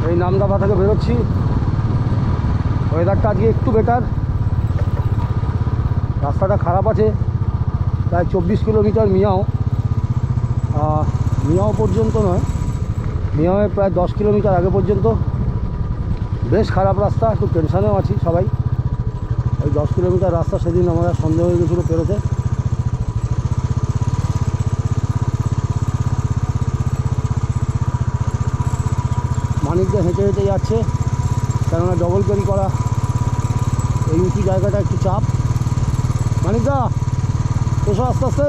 এই নামদাফা থেকে বেরোচ্ছি। ওয়েদারটা আজকে একটু বেটার, রাস্তাটা খারাপ আছে। প্রায় 24 কিলোমিটার মিয়াও পর্যন্ত নয়, মিয়াওয়ে প্রায় 10 কিলোমিটার আগে পর্যন্ত বেশ খারাপ রাস্তা। একটু টেনশানেও আছি সবাই। ওই 10 কিলোমিটার রাস্তা সেদিন আমরা সন্দেহ হয়ে গেছিলো পেরোতে। মানিকদা হেঁটে হেঁটে যাচ্ছে, কেননা ডবল ক্যারি করা এই উঁচু জায়গাটা একটু চাপ। মানিকদা এসো আস্তে আস্তে,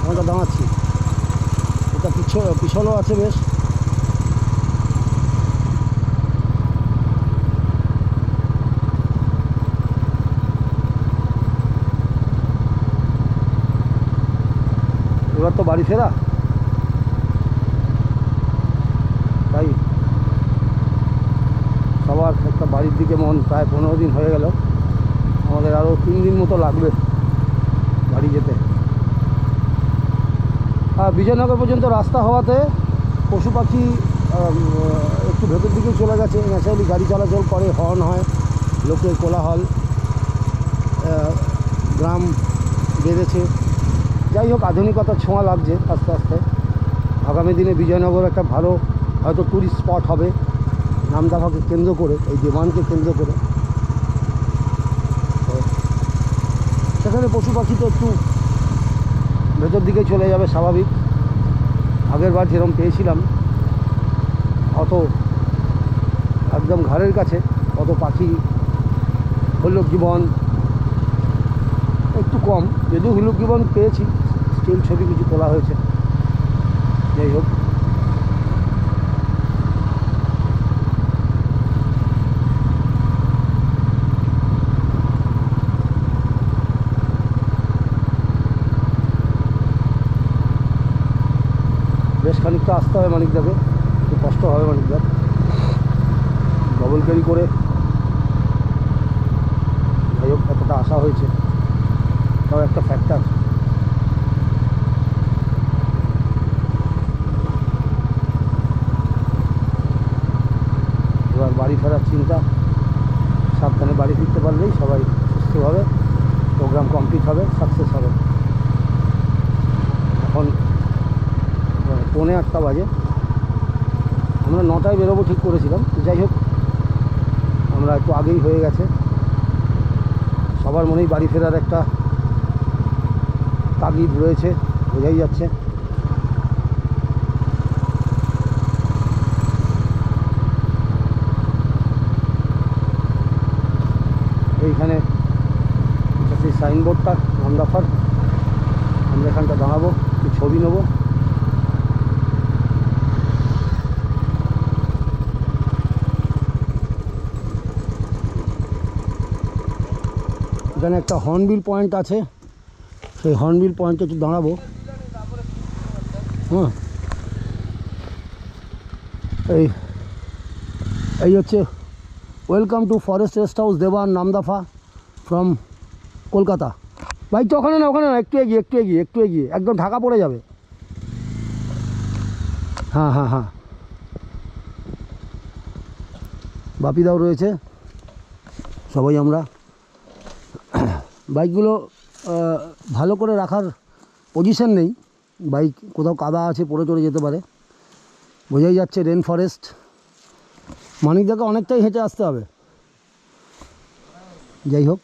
আমরা দাঁড়াচ্ছি। এটা পিছলও আছে বেশ। এবার তো বাড়ি ফেরা, তাই সবার একটা বাড়ির দিকে মন। প্রায় 15 দিন হয়ে গেল, আমাদের আরও 3 দিন মতো লাগবে বাড়ি যেতে। আর বিজয়নগর পর্যন্ত রাস্তা হওয়াতে পশু পাখি একটু ভেতর দিকে চলে গেছে। ন্যাচারালি গাড়ি চলাচল করে, হর্ন হয়, লোকের কোলাহল, গ্রাম বেড়েছে। যাই হোক, আধুনিকতার ছোঁয়া লাগছে আস্তে আস্তে। আগামী দিনে বিজয়নগর একটা ভালো হয়তো ট্যুরিস্ট স্পট হবে, নামদাফাকে কেন্দ্র করে, এই দেওয়ানকে কেন্দ্র করে। সেখানে পশু পাখি তো একটু ভেতর দিকে চলে যাবে স্বাভাবিক। আগের বার যেরকম পেয়েছিলাম অত একদম ঘরের কাছে অত পাখি হল্লুক জীবন একটু কম, যদিও হল্লুক জীবন পেয়েছি, স্টিল ছবি কিছু তোলা হয়েছে। যাই হোক, বেশ খানিকটা আসতে হবে মানিকদাকে, একটু কষ্ট হবে মানিকদার ডবল ক্যারি করে। যাই হোক, এতটা আশা হয়েছে, তাও একটা ফ্যাক্টর। এবার বাড়ি ফেরার চিন্তা, সাবধানে বাড়ি ফিরতে পারলেই সবাই সুস্থভাবে প্রোগ্রাম কমপ্লিট হবে, সাকসেস হবে। এখন 8:45 বাজে, আমরা 9টায় বেরোবো ঠিক করেছিলাম। যাই হোক, আমরা একটু আগেই হয়ে গেছে। সবার মনেই বাড়ি ফেরার একটা তাগিদ রয়েছে, বোঝাই যাচ্ছে। এইখানে সেই সাইনবোর্ডটা নামদাফার, আমরা এখানটা দাঁড়াবো, একটু ছবি নেবো। এখানে একটা হর্নবিল পয়েন্ট আছে, সেই হর্নবিল পয়েন্টে একটু দাঁড়াবো। হ্যাঁ, এই হচ্ছে welcome to forest rest house Dewan Namdapha from Kolkata. বাইকটা ওখানে না, একটু এগিয়ে একদম ঢাকা পড়ে যাবে। হ্যাঁ হ্যাঁ হ্যাঁ, বাপিদাও রয়েছে, সবাই আমরা। বাইকগুলো ভালো করে রাখার পজিশন নেই, বাইক কোথাও কাদা আছে, পড়ে টরে যেতে পারে। বোঝাই যাচ্ছে রেন ফরেস্ট। মানিকদাকে অনেকটাই হেঁটে আসতে হবে। যাই হোক,